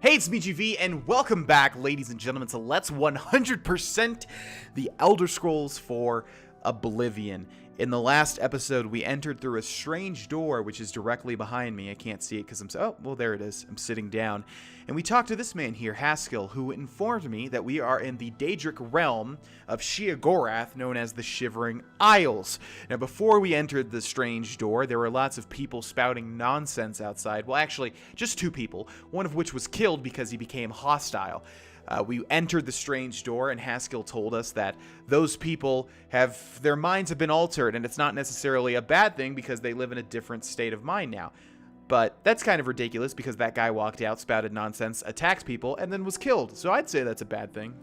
Hey, it's BGV, and welcome back, ladies and gentlemen, to Let's 100% the Elder Scrolls for Oblivion. In the last episode, we entered through a strange door, which is directly behind me. I can't see it because oh, well, there it is. I'm sitting down. And we talked to this man here, Haskell, who informed me that we are in the Daedric realm of Sheogorath, known as the Shivering Isles. Now, before we entered the strange door, there were lots of people spouting nonsense outside. Well, actually, just two people, one of which was killed because he became hostile. We entered the strange door, and Haskell told us that those people their minds have been altered, and it's not necessarily a bad thing because they live in a different state of mind now. But that's kind of ridiculous because that guy walked out, spouted nonsense, attacked people, and then was killed. So I'd say that's a bad thing.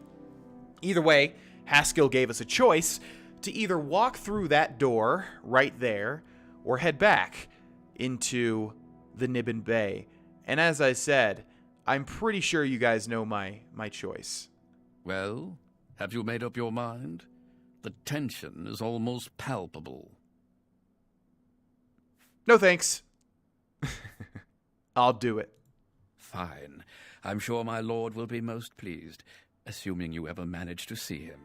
Either way, Haskell gave us a choice to either walk through that door right there or head back into the Niben Bay. And as I said, I'm pretty sure you guys know my choice. Well, have you made up your mind? The tension is almost palpable. No thanks. I'll do it. Fine. I'm sure my lord will be most pleased, assuming you ever manage to see him.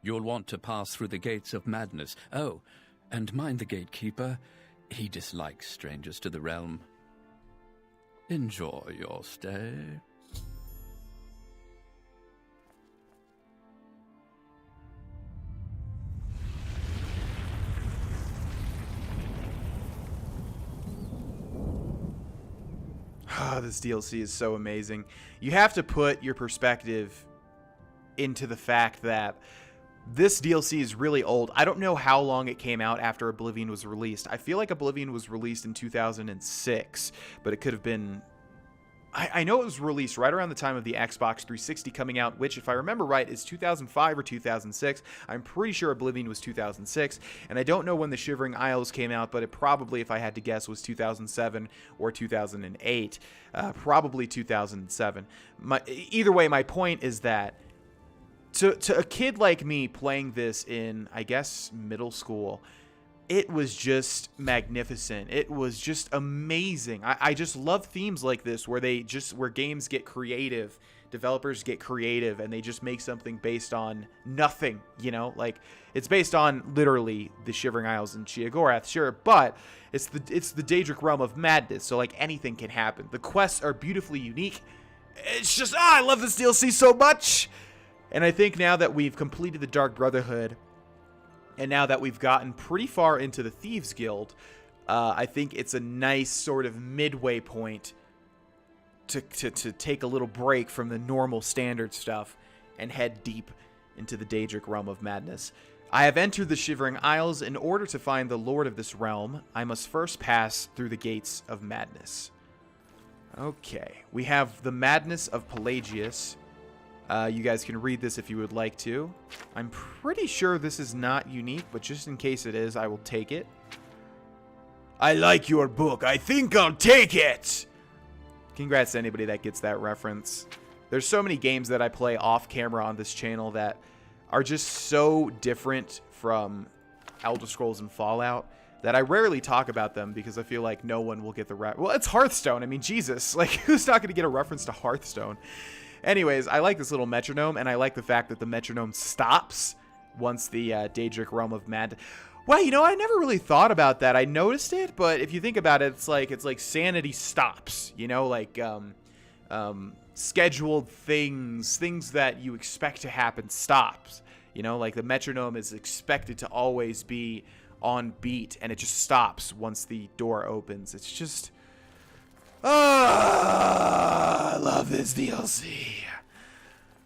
You'll want to pass through the gates of madness. Oh, and mind the gatekeeper. He dislikes strangers to the realm. Enjoy your stay. This DLC is so amazing. You have to put your perspective into the fact that this DLC is really old. I don't know how long it came out after Oblivion was released. I feel like Oblivion was released in 2006, but it could have been... I know it was released right around the time of the Xbox 360 coming out, which, if I remember right, is 2005 or 2006. I'm pretty sure Oblivion was 2006, and I don't know when the Shivering Isles came out, but it probably, if I had to guess, was 2007 or 2008. Probably 2007. Either way, my point is that to a kid like me playing this in, I guess, middle school, it was just magnificent. It was just amazing. I just love themes like this where games get creative, developers get creative, and they just make something based on nothing, you know? Like, it's based on literally the Shivering Isles and Sheogorath, sure, but it's the Daedric realm of madness, so like anything can happen. The quests are beautifully unique. It's just, I love this DLC so much. And I think now that we've completed the Dark Brotherhood, and now that we've gotten pretty far into the Thieves Guild, I think it's a nice sort of midway point to take a little break from the normal standard stuff and head deep into the Daedric realm of madness. I have entered the Shivering Isles. In order to find the Lord of this realm, I must first pass through the gates of madness. Okay, we have the Madness of Pelagius. You guys can read this if you would like to. I'm pretty sure this is not unique, but just in case it is, I will take it. I like your book. I think I'll take it. Congrats to anybody that gets that reference. There's so many games that I play off camera on this channel that are just so different from Elder Scrolls and Fallout that I rarely talk about them because I feel like no one will get the Well, it's Hearthstone. I mean, Jesus. Like, who's not going to get a reference to Hearthstone? Anyways, I like this little metronome, and I like the fact that the metronome stops once the Daedric realm of madness. Well, you know, I never really thought about that. I noticed it, but if you think about it, it's like sanity stops. You know, like scheduled things that you expect to happen stops. You know, like the metronome is expected to always be on beat, and it just stops once the door opens. It's just... I love this DLC.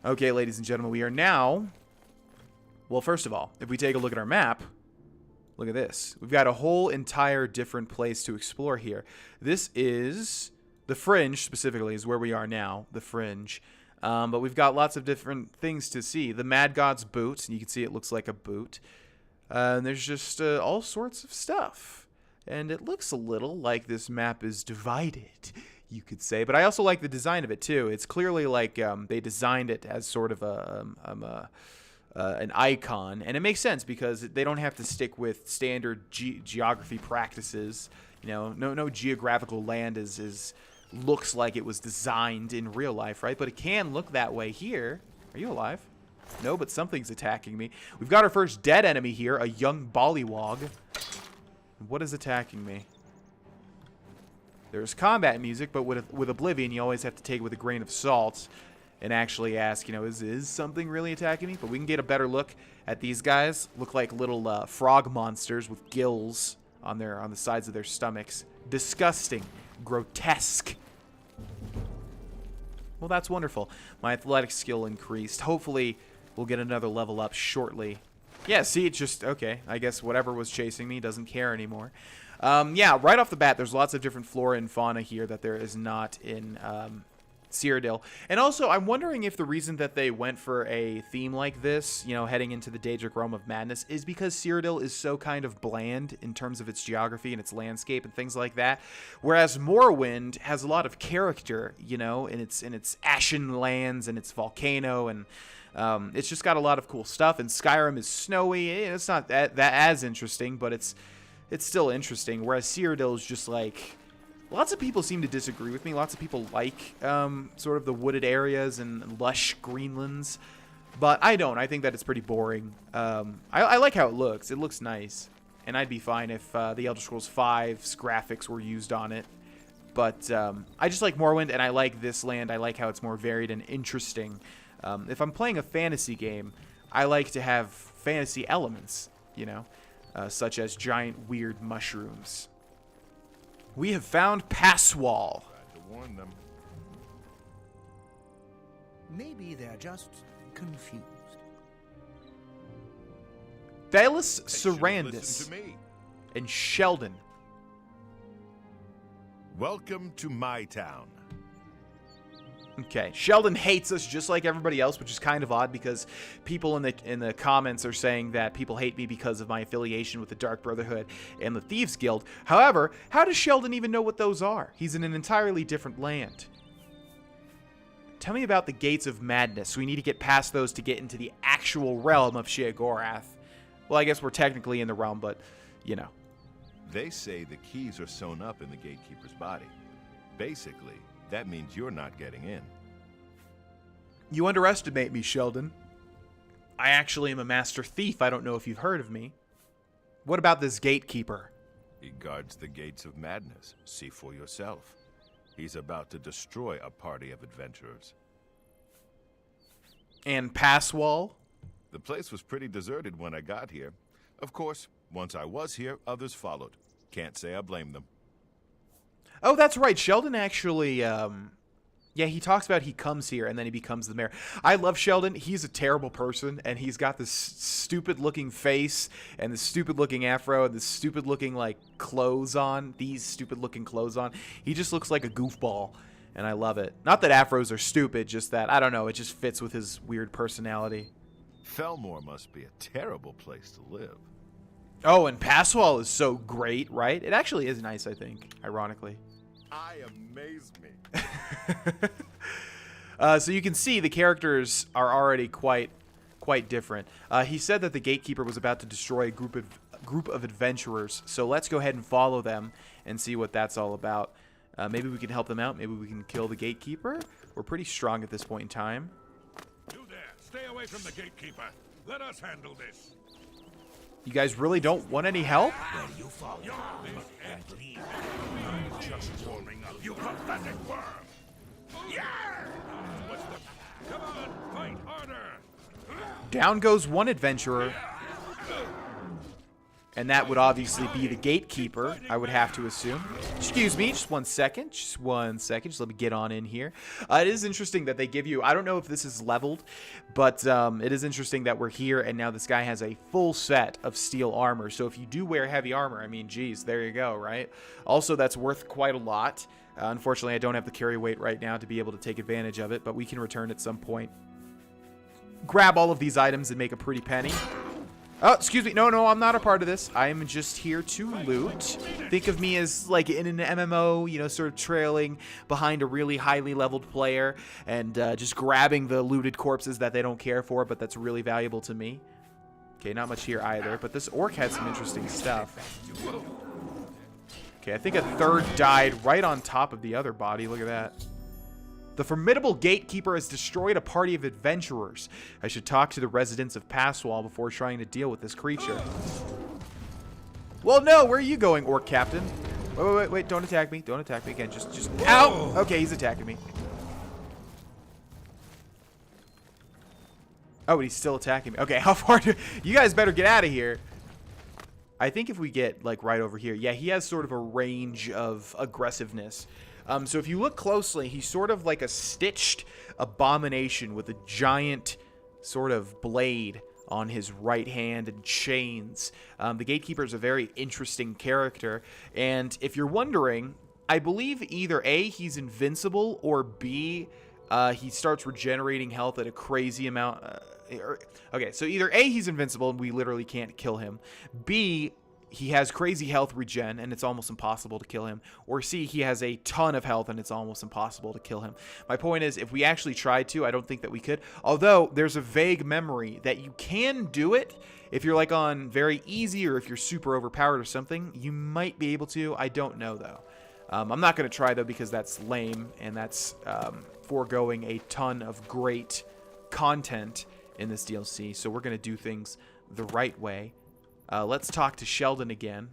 Okay, ladies and gentlemen, we are now... Well, first of all, if we take a look at our map, look at this. We've got a whole entire different place to explore here. This is... The Fringe, specifically, is where we are now. The Fringe. But we've got lots of different things to see. The Mad God's boot, and you can see it looks like a boot. And there's just all sorts of stuff. And it looks a little like this map is divided, you could say. But I also like the design of it, too. It's clearly like they designed it as sort of an icon. And it makes sense because they don't have to stick with standard geography practices. You know, no geographical land is looks like it was designed in real life, right? But it can look that way here. Are you alive? No, but something's attacking me. We've got our first dead enemy here, a young Bollywog. What is attacking me? There's combat music, but with Oblivion, you always have to take it with a grain of salt and actually ask, you know, is something really attacking me? But we can get a better look at these guys. Look like little frog monsters with gills on the sides of their stomachs. Disgusting. Grotesque. Well, that's wonderful. My athletic skill increased. Hopefully, we'll get another level up shortly. Yeah, see, it's just, okay. I guess whatever was chasing me doesn't care anymore. Yeah, right off the bat, there's lots of different flora and fauna here that there is not in Cyrodiil. And also, I'm wondering if the reason that they went for a theme like this, you know, heading into the Daedric Realm of Madness, is because Cyrodiil is so kind of bland in terms of its geography and its landscape and things like that. Whereas Morrowind has a lot of character, you know, in its ashen lands and its volcano, and it's just got a lot of cool stuff. And Skyrim is snowy. It's not that as interesting, but it's still interesting. Whereas Cyrodiil is just like... Lots of people seem to disagree with me. Lots of people like sort of the wooded areas and lush greenlands. But I don't. I think that it's pretty boring. I like how it looks. It looks nice. And I'd be fine if the Elder Scrolls V's graphics were used on it. But I just like Morrowind, and I like this land. I like how it's more varied and interesting. If I'm playing a fantasy game, I like to have fantasy elements, you know, such as giant weird mushrooms. We have found Passwall. Tried to warn them. Maybe they're just confused. Thalis They should have Sarandis listened to me. and Sheldon. Welcome to my town. Okay, Sheldon hates us just like everybody else, which is kind of odd because people in the comments are saying that people hate me because of my affiliation with the Dark Brotherhood and the Thieves Guild. However, how does Sheldon even know what those are? He's in an entirely different land. Tell me about the Gates of Madness. We need to get past those to get into the actual realm of Sheogorath. Well, I guess we're technically in the realm, but, you know. They say the keys are sewn up in the Gatekeeper's body. Basically, that means you're not getting in. You underestimate me, Sheldon. I actually am a master thief. I don't know if you've heard of me. What about this Gatekeeper? He guards the gates of madness. See for yourself. He's about to destroy a party of adventurers. And Passwall? The place was pretty deserted when I got here. Of course, once I was here, others followed. Can't say I blame them. Oh, that's right. Sheldon actually, yeah, he talks about he comes here and then he becomes the mayor. I love Sheldon. He's a terrible person, and he's got this stupid-looking face and this stupid-looking afro and this stupid-looking, like, clothes on. These stupid-looking clothes on. He just looks like a goofball, and I love it. Not that afros are stupid, just that, I don't know, it just fits with his weird personality. Felmore must be a terrible place to live. Oh, and Passwall is so great, right? It actually is nice, I think, ironically. I amaze me. So you can see the characters are already quite different. He said that the Gatekeeper was about to destroy a group of adventurers. So let's go ahead and follow them and see what that's all about. Maybe we can help them out. Maybe we can kill the Gatekeeper. We're pretty strong at this point in time. You there, stay away from the Gatekeeper. Let us handle this. You guys really don't want any help? Well, you follow and leave. I'm just warming up, you pathetic worm. Yeah! What's the... Come on, fight harder. Down goes one adventurer. And that would obviously be the Gatekeeper, I would have to assume. Excuse me, just 1 second. Just 1 second. Just let me get on in here. It is interesting that they give you... I don't know if this is leveled, but it is interesting that we're here, and now this guy has a full set of steel armor. So if you do wear heavy armor, I mean, geez, there you go, right? Also, that's worth quite a lot. Unfortunately, I don't have the carry weight right now to be able to take advantage of it, but we can return at some point. Grab all of these items and make a pretty penny. Oh, excuse me. No, I'm not a part of this. I am just here to loot. Think of me as like in an MMO, you know, sort of trailing behind a really highly leveled player and just grabbing the looted corpses that they don't care for, but that's really valuable to me. Okay, not much here either, but this orc had some interesting stuff. Okay, I think a third died right on top of the other body. Look at that. The formidable Gatekeeper has destroyed a party of adventurers. I should talk to the residents of Passwall before trying to deal with this creature. Well, no, where are you going, Orc Captain? Wait, don't attack me. Don't attack me again. Just, ow! Okay, he's attacking me. Oh, he's still attacking me. Okay, how far do... You guys better get out of here. I think if we get, like, right over here. Yeah, he has sort of a range of aggressiveness. So if you look closely, he's sort of like a stitched abomination with a giant sort of blade on his right hand and chains. The Gatekeeper is a very interesting character. And if you're wondering, I believe either A, he's invincible, or B, he starts regenerating health at a crazy amount. Okay, so either A, he's invincible and we literally can't kill him. B, he has crazy health regen and it's almost impossible to kill him. Or C, he has a ton of health and it's almost impossible to kill him. My point is, if we actually tried to, I don't think that we could. Although, there's a vague memory that you can do it. If you're like on very easy or if you're super overpowered or something, you might be able to. I don't know though. I'm not going to try though because that's lame and that's foregoing a ton of great content in this DLC. So we're going to do things the right way. Let's talk to Sheldon again.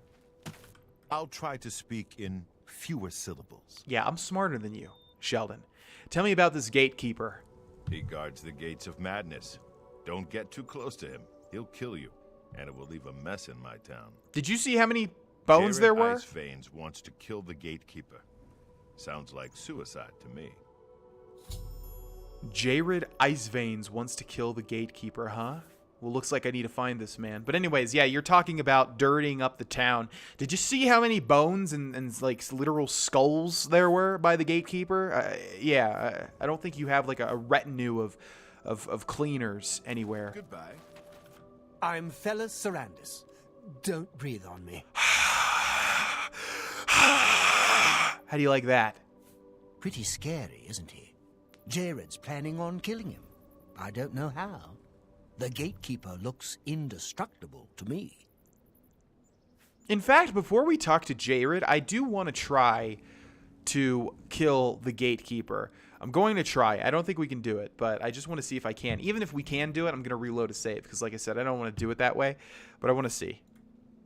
I'll try to speak in fewer syllables. Yeah, I'm smarter than you, Sheldon. Tell me about this Gatekeeper. He guards the gates of madness. Don't get too close to him. He'll kill you, and it will leave a mess in my town. Did you see how many bones there were? Ice Veins wants to kill the Gatekeeper. Sounds like suicide to me. Jared Iceveins wants to kill the Gatekeeper, huh? Well, looks like I need to find this man. But anyways, yeah, you're talking about dirtying up the town. Did you see how many bones and like literal skulls there were by the Gatekeeper? Yeah, I don't think you have like a retinue of cleaners anywhere. Goodbye. I'm Fellas Sarandis. Don't breathe on me. How do you like that? Pretty scary, isn't he? Jared's planning on killing him. I don't know how. The Gatekeeper looks indestructible to me. In fact, before we talk to Jared, I do want to try to kill the Gatekeeper. I'm going to try. I don't think we can do it, but I just want to see if I can. Even if we can do it, I'm going to reload a save, because like I said, I don't want to do it that way, but I want to see.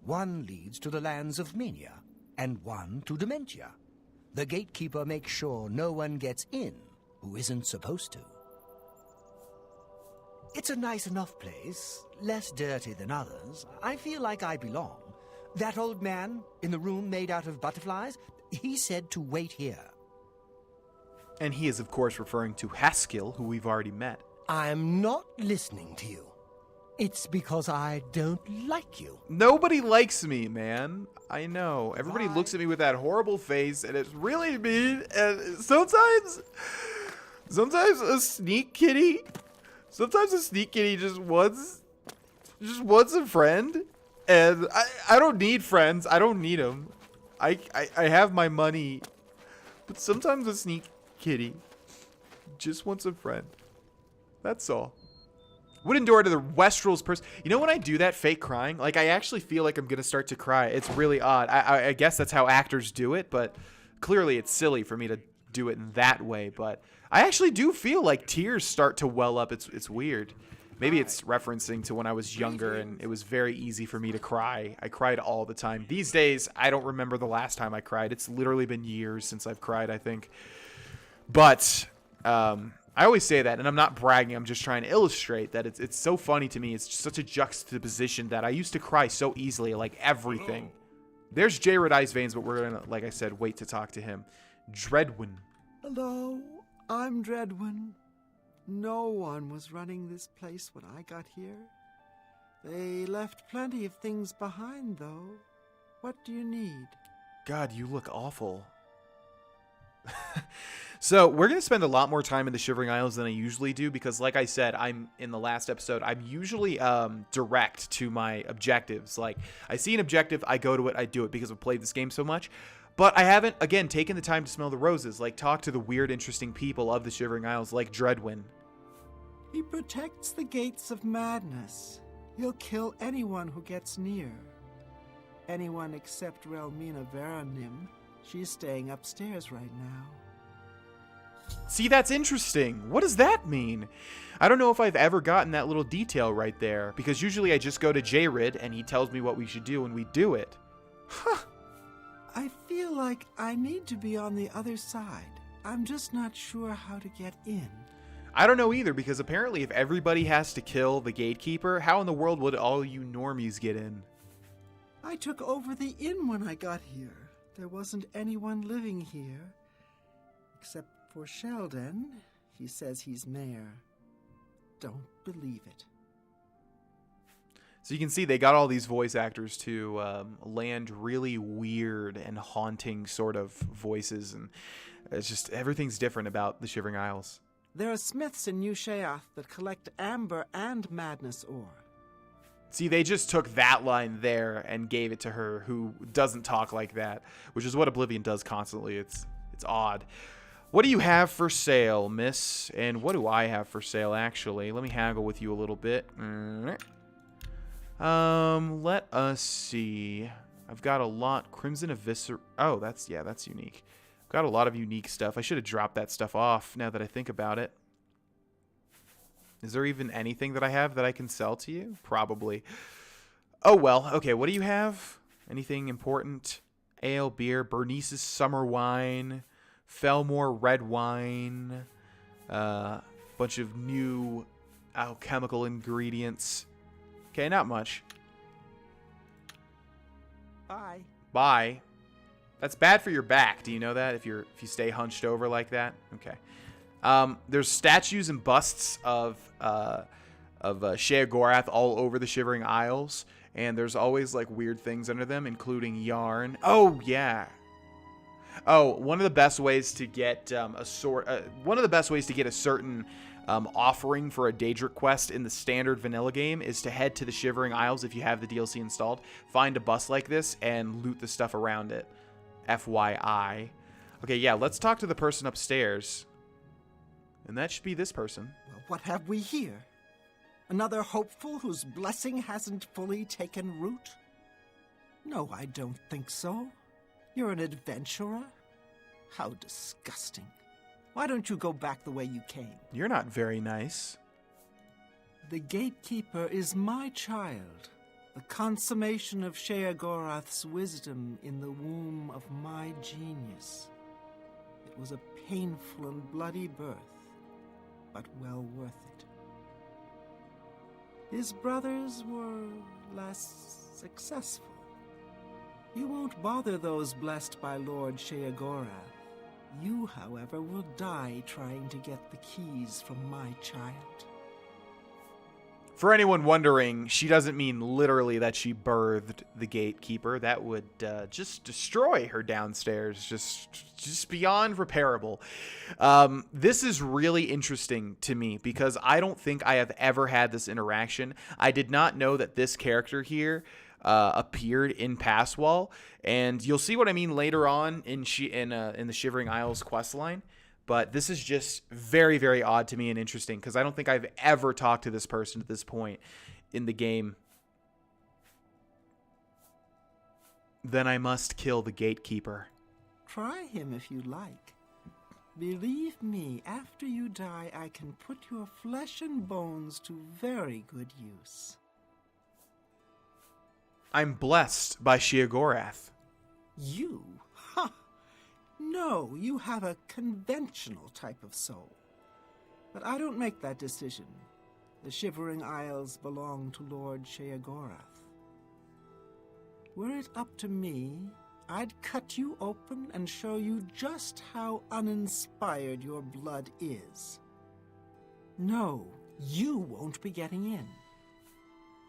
One leads to the lands of Mania, and one to Dementia. The Gatekeeper makes sure no one gets in who isn't supposed to. It's a nice enough place, less dirty than others. I feel like I belong. That old man in the room made out of butterflies, he said to wait here. And he is, of course, referring to Haskell, who we've already met. I'm not listening to you. It's because I don't like you. Nobody likes me, man. I know. Everybody looks at me with that horrible face, and it's really mean. And sometimes a sneak kitty just wants a friend. And I don't need friends. I don't need them. I have my money. But sometimes a sneak kitty just wants a friend. That's all. Would endure to the Westral's person. You know when I do that fake crying? Like, I actually feel like I'm going to start to cry. It's really odd. I guess that's how actors do it, but clearly it's silly for me to do it in that way. But I actually do feel like tears start to well up. It's weird. Maybe it's referencing to when I was younger and it was very easy for me to cry. I cried all the time. These days, I don't remember the last time I cried. It's literally been years since I've cried, I think. But I always say that, and I'm not bragging. I'm just trying to illustrate that it's so funny to me. It's just such a juxtaposition that I used to cry so easily, like everything. There's Jared Iceveins, but we're going to, like I said, wait to talk to him. Dreadwin. Hello, I'm Dreadwin. No one was running this place when I got here. They left plenty of things behind, though. What do you need? God, you look awful. So we're going to spend a lot more time in the Shivering Isles than I usually do because, like I said, I'm in the last episode, I'm usually direct to my objectives. Like, I see an objective, I go to it, I do it because I've played this game so much. But I haven't, again, taken the time to smell the roses, like talk to the weird, interesting people of the Shivering Isles, like Dreadwin. He protects the gates of madness. He'll kill anyone who gets near. anyone except Relmina Veranim. She's staying upstairs right now. See, that's interesting. What does that mean? I don't know if I've ever gotten that little detail right there, because usually I just go to Jared and he tells me what we should do and we do it. Huh. I feel like I need to be on the other side. I'm just not sure how to get in. I don't know either, because apparently if everybody has to kill the Gatekeeper, how in the world would all you normies get in? I took over the inn when I got here. There wasn't anyone living here. Except for Sheldon. He says he's mayor. Don't believe it. So you can see they got all these voice actors to land really weird and haunting sort of voices, and it's just everything's different about the Shivering Isles. There are smiths in New Sheath that collect amber and madness ore. See, they just took that line there and gave it to her, who doesn't talk like that, which is what Oblivion does constantly. It's odd. What do you have for sale, miss? And what do I have for sale, actually? Let me haggle with you a little bit. Let us see. I've got a lot. Crimson Eviscer... Oh, that's unique. I've got a lot of unique stuff. I should have dropped that stuff off now that I think about it. Is there even anything that I have that I can sell to you? Probably. Oh, well. Okay, what do you have? Anything important? Ale, beer, Bernice's summer wine, Felmore red wine, bunch of new alchemical ingredients. Okay, not much. Bye. Bye. That's bad for your back. Do you know that? If you stay hunched over like that? Okay. There's statues and busts of Sheogorath all over the Shivering Isles, and there's always like weird things under them, including yarn. Oh yeah. Oh, one of the best ways to get a certain offering for a Daedric quest in the standard vanilla game is to head to the Shivering Isles if you have the DLC installed, find a bus like this, and loot the stuff around it. FYI. Okay, yeah, let's talk to the person upstairs. And that should be this person. Well, what have we here? Another hopeful whose blessing hasn't fully taken root? No, I don't think so. You're an adventurer? How disgusting. Why don't you go back the way you came? You're not very nice. The Gatekeeper is my child, the consummation of Sheogorath's wisdom in the womb of my genius. It was a painful and bloody birth, but well worth it. His brothers were less successful. You won't bother those blessed by Lord Sheogorath. You, however, will die trying to get the keys from my child. For anyone wondering, she doesn't mean literally that she birthed the Gatekeeper. That would just destroy her downstairs, just beyond repairable. This is really interesting to me because I don't think I have ever had this interaction. I did not know that this character here appeared in Passwall, and you'll see what I mean later on in the Shivering Isles questline. But this is just very, very odd to me and interesting because I don't think I've ever talked to this person at this point in the game. Then I must kill the Gatekeeper. Try him if you like. Believe me, after you die, I can put your flesh and bones to very good use. I'm blessed by Sheogorath. You? Ha! No, you have a conventional type of soul. But I don't make that decision. The Shivering Isles belong to Lord Sheogorath. Were it up to me, I'd cut you open and show you just how uninspired your blood is. No, you won't be getting in.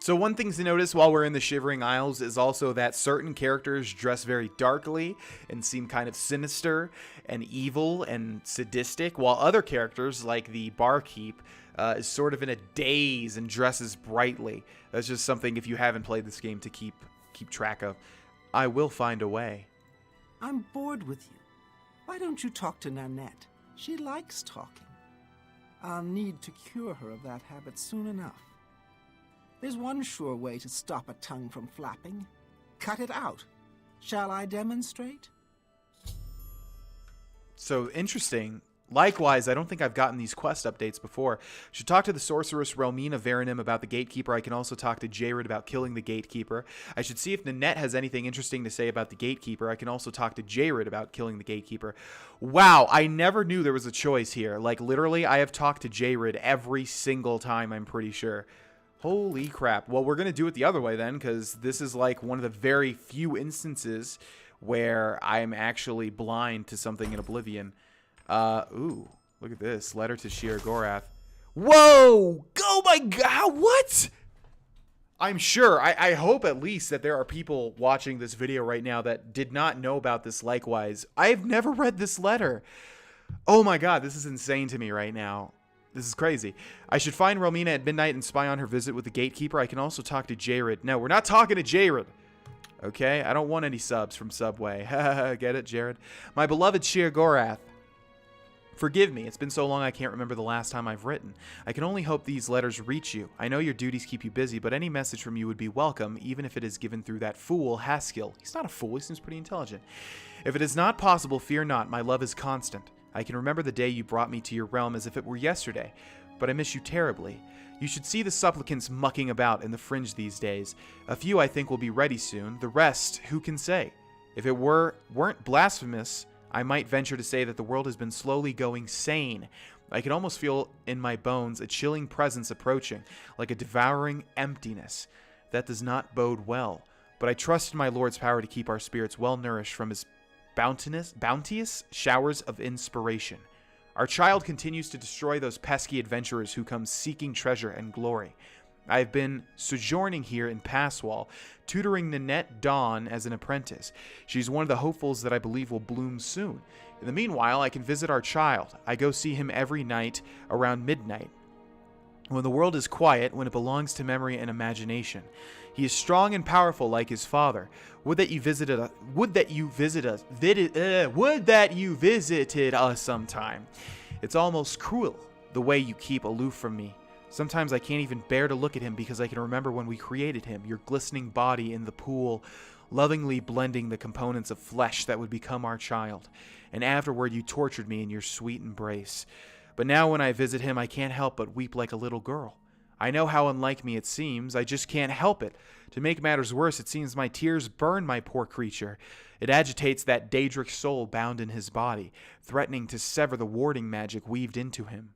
So one thing to notice while we're in the Shivering Isles is also that certain characters dress very darkly and seem kind of sinister and evil and sadistic, while other characters, like the barkeep, is sort of in a daze and dresses brightly. That's just something, if you haven't played this game, to keep track of. I will find a way. I'm bored with you. Why don't you talk to Nanette? She likes talking. I'll need to cure her of that habit soon enough. There's one sure way to stop a tongue from flapping. cut it out. Shall I demonstrate? So interesting. Likewise, I don't think I've gotten these quest updates before. Should talk to the sorceress Grohlvana Varanim about the Gatekeeper. I can also talk to Jared about killing the Gatekeeper. I should see if Nanette has anything interesting to say about the Gatekeeper. I can also talk to Jared about killing the Gatekeeper. Wow, I never knew there was a choice here. Like, literally, I have talked to Jared every single time, I'm pretty sure. Holy crap. Well, we're going to do it the other way then, because this is like one of the very few instances where I'm actually blind to something in Oblivion. Ooh, look at this. Letter to Sheer-Gorath. Whoa! Oh my god, what? I'm sure, I hope at least that there are people watching this video right now that did not know about this likewise. I've never read this letter. Oh my god, this is insane to me right now. This is crazy. I should find Grohlvana at midnight and spy on her visit with the Gatekeeper. I can also talk to Jared. No, we're not talking to Jared. Okay? I don't want any subs from Subway. Get it, Jared? My beloved Sheer-Gorath. Forgive me, it's been so long I can't remember the last time I've written. I can only hope these letters reach you. I know your duties keep you busy, but any message from you would be welcome, even if it is given through that fool, Haskill. He's not a fool, he seems pretty intelligent. If it is not possible, fear not, my love is constant. I can remember the day you brought me to your realm as if it were yesterday, but I miss you terribly. You should see the supplicants mucking about in the fringe these days. A few I think will be ready soon, the rest, who can say? If it weren't blasphemous, I might venture to say that the world has been slowly going sane. I can almost feel in my bones a chilling presence approaching, like a devouring emptiness. That does not bode well, but I trust in my Lord's power to keep our spirits well nourished from his bounteous showers of inspiration. Our child continues to destroy those pesky adventurers who come seeking treasure and glory. I have been sojourning here in Passwall, tutoring Nanette Dawn as an apprentice. She's one of the hopefuls that I believe will bloom soon. In the meanwhile, I can visit our child. I go see him every night around midnight. When the world is quiet, when it belongs to memory and imagination. He is strong and powerful like his father. Would that you visited us sometime. It's almost cruel, the way you keep aloof from me. Sometimes I can't even bear to look at him because I can remember when we created him, your glistening body in the pool, lovingly blending the components of flesh that would become our child. And afterward you tortured me in your sweet embrace. But now when I visit him, I can't help but weep like a little girl. I know how unlike me it seems, I just can't help it. To make matters worse, it seems my tears burn my poor creature. It agitates that Daedric soul bound in his body, threatening to sever the warding magic weaved into him.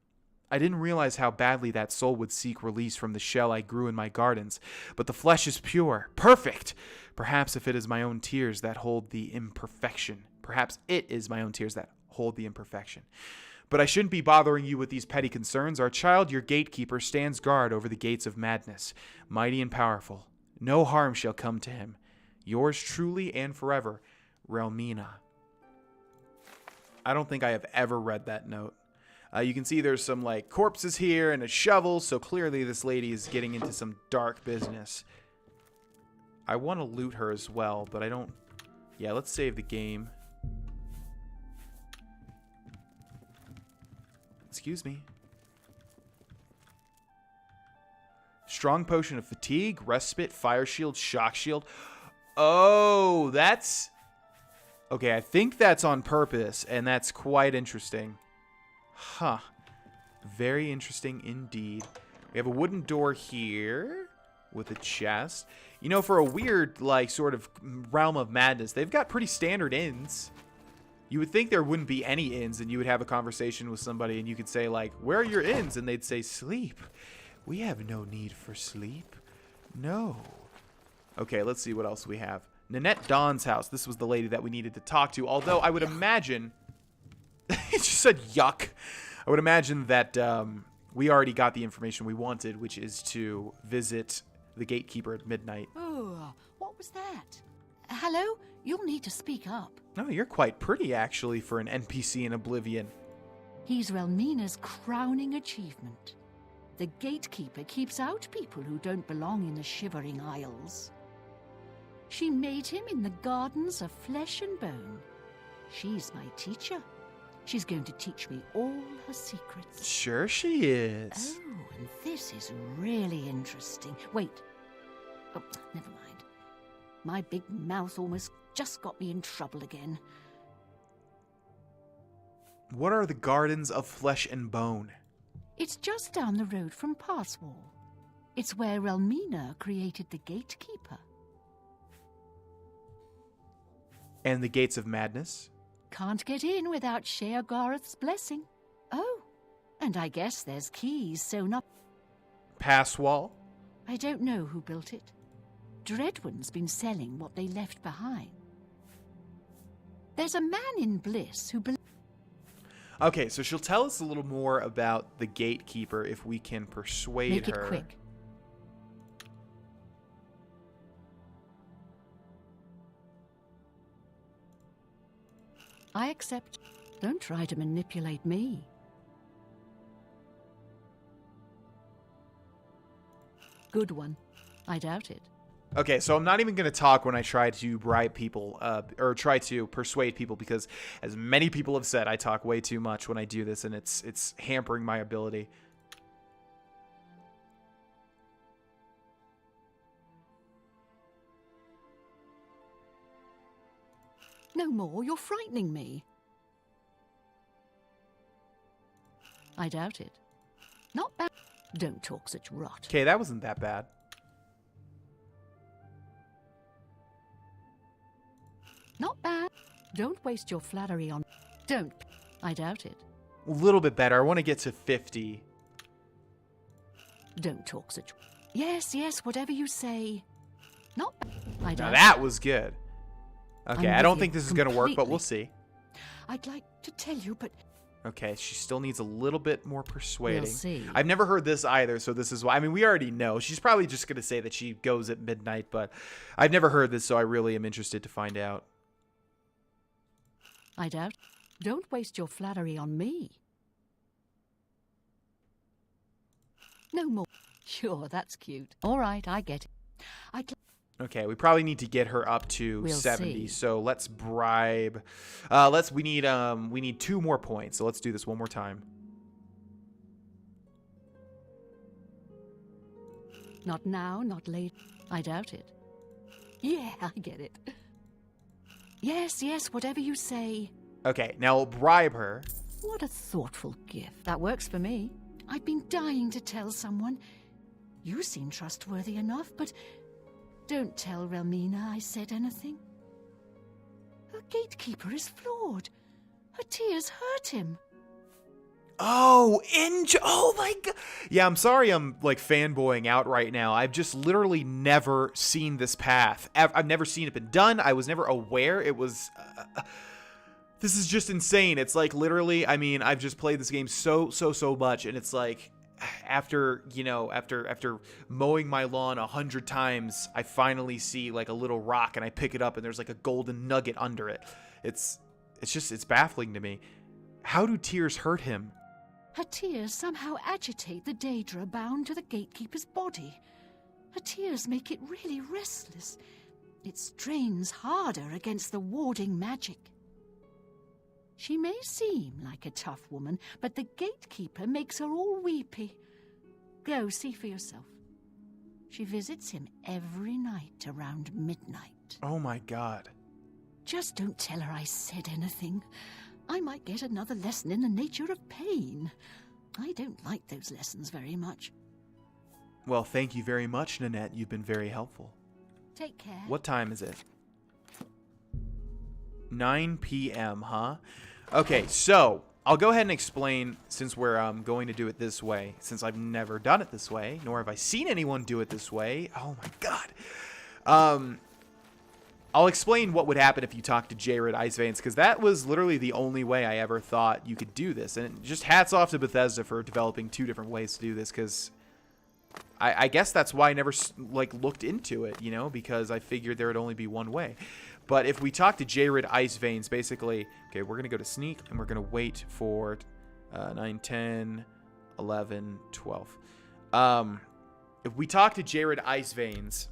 I didn't realize how badly that soul would seek release from the shell I grew in my gardens, but the flesh is pure, perfect. Perhaps if it is my own tears that hold the imperfection. Perhaps it is my own tears that hold the imperfection. But I shouldn't be bothering you with these petty concerns. Our child, your gatekeeper, stands guard over the gates of madness, mighty and powerful. No harm shall come to him. Yours truly and forever, Grohlvana. I don't think I have ever read that note. You can see there's some like corpses here and a shovel, so clearly this lady is getting into some dark business. I want to loot her as well, but I don't... Yeah, let's save the game. Excuse me. Strong potion of fatigue, respite, fire shield, shock shield. Oh, that's... Okay, I think that's on purpose, and that's quite interesting. Huh. Very interesting indeed. We have a wooden door here with a chest. You know, for a weird, like, sort of realm of madness, they've got pretty standard inns. You would think there wouldn't be any inns, and you would have a conversation with somebody, and you could say, like, where are your inns? And they'd say, sleep. We have no need for sleep. No. Okay, let's see what else we have. Nanette Dawn's house. This was the lady that we needed to talk to, although I would imagine... It just said yuck. I would imagine that we already got the information we wanted, which is to visit the Gatekeeper at midnight. Oh, what was that? Hello? You'll need to speak up. No, you're quite pretty, actually, for an NPC in Oblivion. He's Grohlvana's crowning achievement. The Gatekeeper keeps out people who don't belong in the Shivering Isles. She made him in the gardens of flesh and bone. She's my teacher. She's going to teach me all her secrets. Sure she is. Oh, and this is really interesting. Wait. Oh, never mind. My big mouth almost just got me in trouble again. What are the Gardens of Flesh and Bone? It's just down the road from Passwall. It's where Relmina created the Gatekeeper. And the Gates of Madness? Can't get in without Sheogorath's blessing. Oh, and I guess there's keys sewn up. Passwall? I don't know who built it. Dreadwin's been selling what they left behind. There's a man in Bliss who Okay, so she'll tell us a little more about the Gatekeeper if we can persuade Make her. it quick. I accept. Don't try to manipulate me. Good one. I doubt it. Okay, so I'm not even going to talk when I try to bribe people, or try to persuade people, because as many people have said, I talk way too much when I do this, and it's hampering my ability. No more, you're frightening me. I doubt it. Not bad. Don't talk such rot. Okay, that wasn't that bad. Not bad. Don't waste your flattery on... Don't. I doubt it. A little bit better. I want to get to 50. Don't talk such... Yes, yes, whatever you say. Not bad. I Now doubt that was good. Okay, I'm I with don't you think this is going to work, but completely. we'll see. I'd like to tell you, but... Okay, she still needs a little bit more persuading. We'll see. I've never heard this either, so this is why. I mean, we already know. She's probably just going to say that she goes at midnight, but I've never heard this, so I really am interested to find out. I doubt. Don't waste your flattery on me. No more. Sure, that's cute. All right, I get it. Okay, we probably need to get her up to We'll 70. see. So let's bribe. We need 2 more points. So let's do this one more time. Not now, not late. I doubt it. Yeah, I get it. Yes, yes, whatever you say. Okay, now we'll bribe her. What a thoughtful gift. That works for me. I've been dying to tell someone. You seem trustworthy enough, but don't tell Relmina I said anything. Her gatekeeper is flawed. Her tears hurt him. Oh, oh my god. Yeah, I'm sorry I'm like fanboying out right now. I've just literally never seen this path. I've never seen it been done. I was never aware it was... this is just insane. It's like literally, I mean, I've just played this game so much, and it's like after mowing my lawn 100 times, I finally see like a little rock and I pick it up and there's like a golden nugget under it. It's baffling to me. How do tears hurt him? Her tears somehow agitate the Daedra bound to the gatekeeper's body. Her tears make it really restless. It strains harder against the warding magic. She may seem like a tough woman, but the gatekeeper makes her all weepy. Go see for yourself. She visits him every night around midnight. Oh my god. Just don't tell her I said anything. I might get another lesson in the nature of pain. I don't like those lessons very much. Well, thank you very much, Nanette. You've been very helpful. Take care. What time is it? 9 p.m., huh? Okay, so I'll go ahead and explain, since we're going to do it this way, since I've never done it this way, nor have I seen anyone do it this way. Oh my god. I'll explain what would happen if you talk to Jared Iceveins, because that was literally the only way I ever thought you could do this. And just hats off to Bethesda for developing 2 different ways to do this, because I guess that's why I never looked into it, you know, because I figured there would only be one way. But if we talk to Jared Iceveins, basically, okay, we're going to go to sneak, and we're going to wait for 9, 10, 11, 12. If we talk to Jared Iceveins,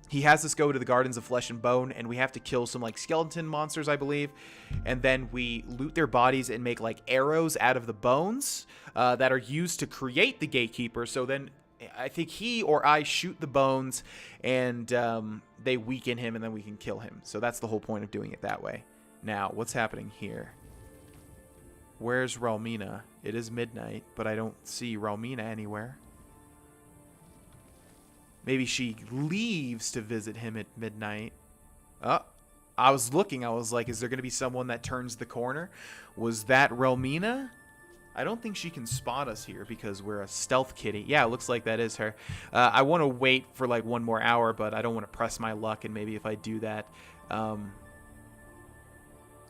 he has us go to the Gardens of Flesh and Bone, and we have to kill some, like, skeleton monsters, I believe. And then we loot their bodies and make, like, arrows out of the bones that are used to create the Gatekeeper. So then I think he or I shoot the bones, and they weaken him, and then we can kill him. So that's the whole point of doing it that way. Now, what's happening here? Where's Grohlvana? It is midnight, but I don't see Grohlvana anywhere. Maybe she leaves to visit him at midnight. Oh, I was looking. I was like, is there going to be someone that turns the corner? Was that Grohlvana? I don't think she can spot us here because we're a stealth kitty. Yeah, it looks like that is her. I want to wait for like 1 more hour, but I don't want to press my luck, and maybe if I do that,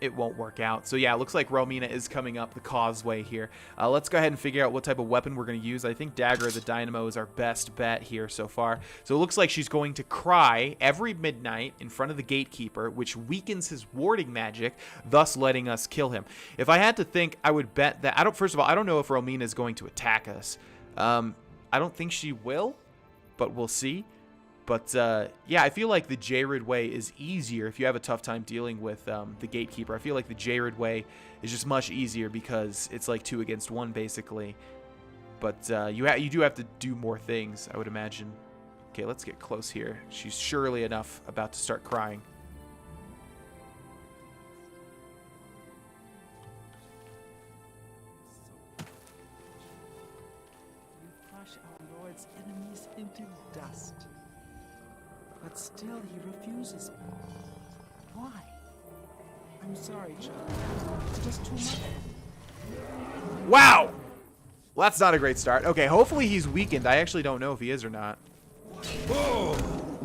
it won't work out. So yeah, it looks like Grohlvana is coming up the causeway here. Let's go ahead and figure out what type of weapon we're going to use. I think Dagger of the Dynamo is our best bet here so far. So it looks like she's going to cry every midnight in front of the Gatekeeper, which weakens his warding magic, thus letting us kill him. If I had to think, I would bet that... First of all, I don't know if Grohlvana is going to attack us. I don't think she will, but we'll see. But, yeah, I feel like the Jared way is easier if you have a tough time dealing with the Gatekeeper. I feel like the Jared way is just much easier because it's like 2 against 1, basically. But you do have to do more things, I would imagine. Okay, let's get close here. She's surely enough about to start crying. You crush our Lord's enemies into dust. But still he refuses me. Why? I'm sorry, child. It's just too much. Wow! Well, that's not a great start. Okay, hopefully he's weakened. I actually don't know if he is or not.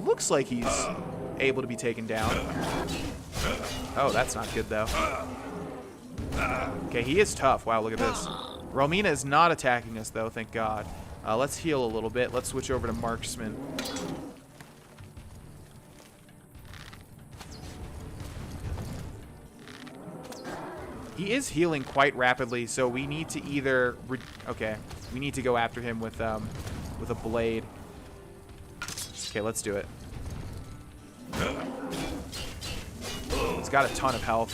Looks like he's able to be taken down. Oh, that's not good, though. Okay, he is tough. Wow, look at this. Grohlvana is not attacking us, though, thank God. Let's heal a little bit. Let's switch over to Marksman. He is healing quite rapidly, so we need to either... Okay, we need to go after him with a blade. Okay, let's do it. He's got a ton of health.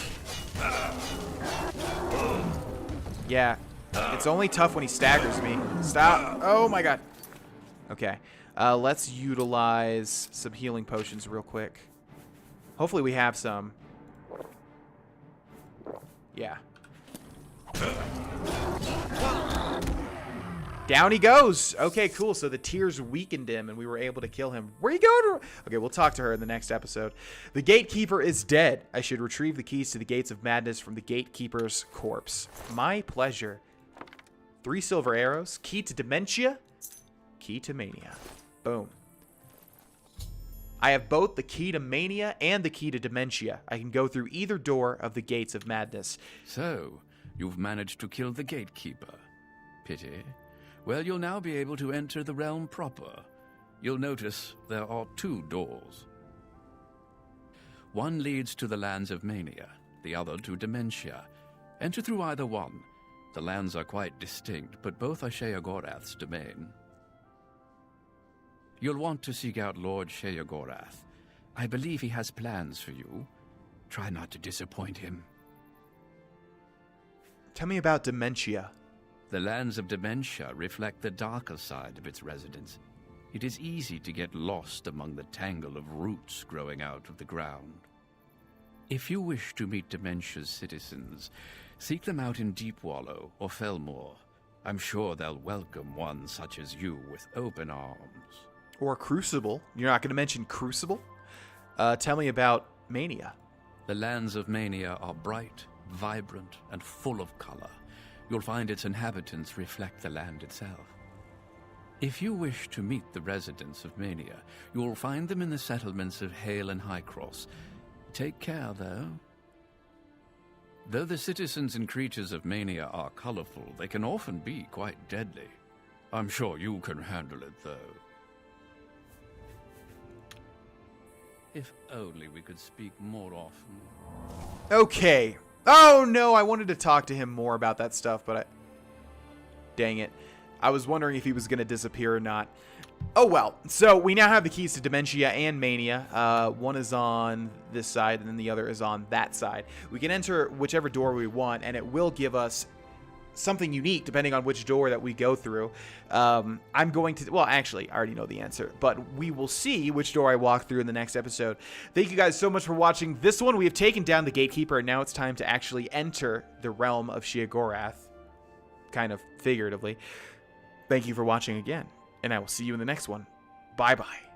Yeah, it's only tough when he staggers me. Stop. Oh my god. Okay, let's utilize some healing potions real quick. Hopefully we have some. Yeah. Down he goes. Okay, cool. So the tears weakened him, and we were able to kill him. Where you going? Okay, we'll talk to her in the next episode. The Gatekeeper is dead. I should retrieve the keys to the Gates of Madness from the Gatekeeper's corpse. My pleasure. 3 silver arrows. Key to Dementia. Key to Mania. Boom. I have both the key to Mania and the key to Dementia. I can go through either door of the Gates of Madness. So, you've managed to kill the Gatekeeper. Pity. Well, you'll now be able to enter the realm proper. You'll notice there are 2 doors. One leads to the lands of Mania, the other to Dementia. Enter through either one. The lands are quite distinct, but both are Sheogorath's domain. You'll want to seek out Lord Sheogorath. I believe he has plans for you. Try not to disappoint him. Tell me about Dementia. The lands of Dementia reflect the darker side of its residents. It is easy to get lost among the tangle of roots growing out of the ground. If you wish to meet Dementia's citizens, seek them out in Deepwallow or Felmore. I'm sure they'll welcome one such as you with open arms. Or Crucible. You're not going to mention Crucible? Tell me about Mania. The lands of Mania are bright, vibrant, and full of color. You'll find its inhabitants reflect the land itself. If you wish to meet the residents of Mania, you'll find them in the settlements of Hale and Highcross. Take care, though. Though the citizens and creatures of Mania are colorful, they can often be quite deadly. I'm sure you can handle it, though. If only we could speak more often. Okay. Oh, no, I wanted to talk to him more about that stuff, but dang it. I was wondering if he was going to disappear or not. Oh, well. So we now have the keys to Dementia and Mania. One is on this side, and then the other is on that side. We can enter whichever door we want, and it will give us something unique depending on which door that we go through. I'm going to, well, actually, I already know the answer, but we will see which door I walk through in the next episode. Thank you guys so much for watching this one. We have taken down the Gatekeeper, and now it's time to actually enter the realm of Sheogorath, kind of figuratively. Thank you for watching again, and I will see you in the next one. Bye-bye.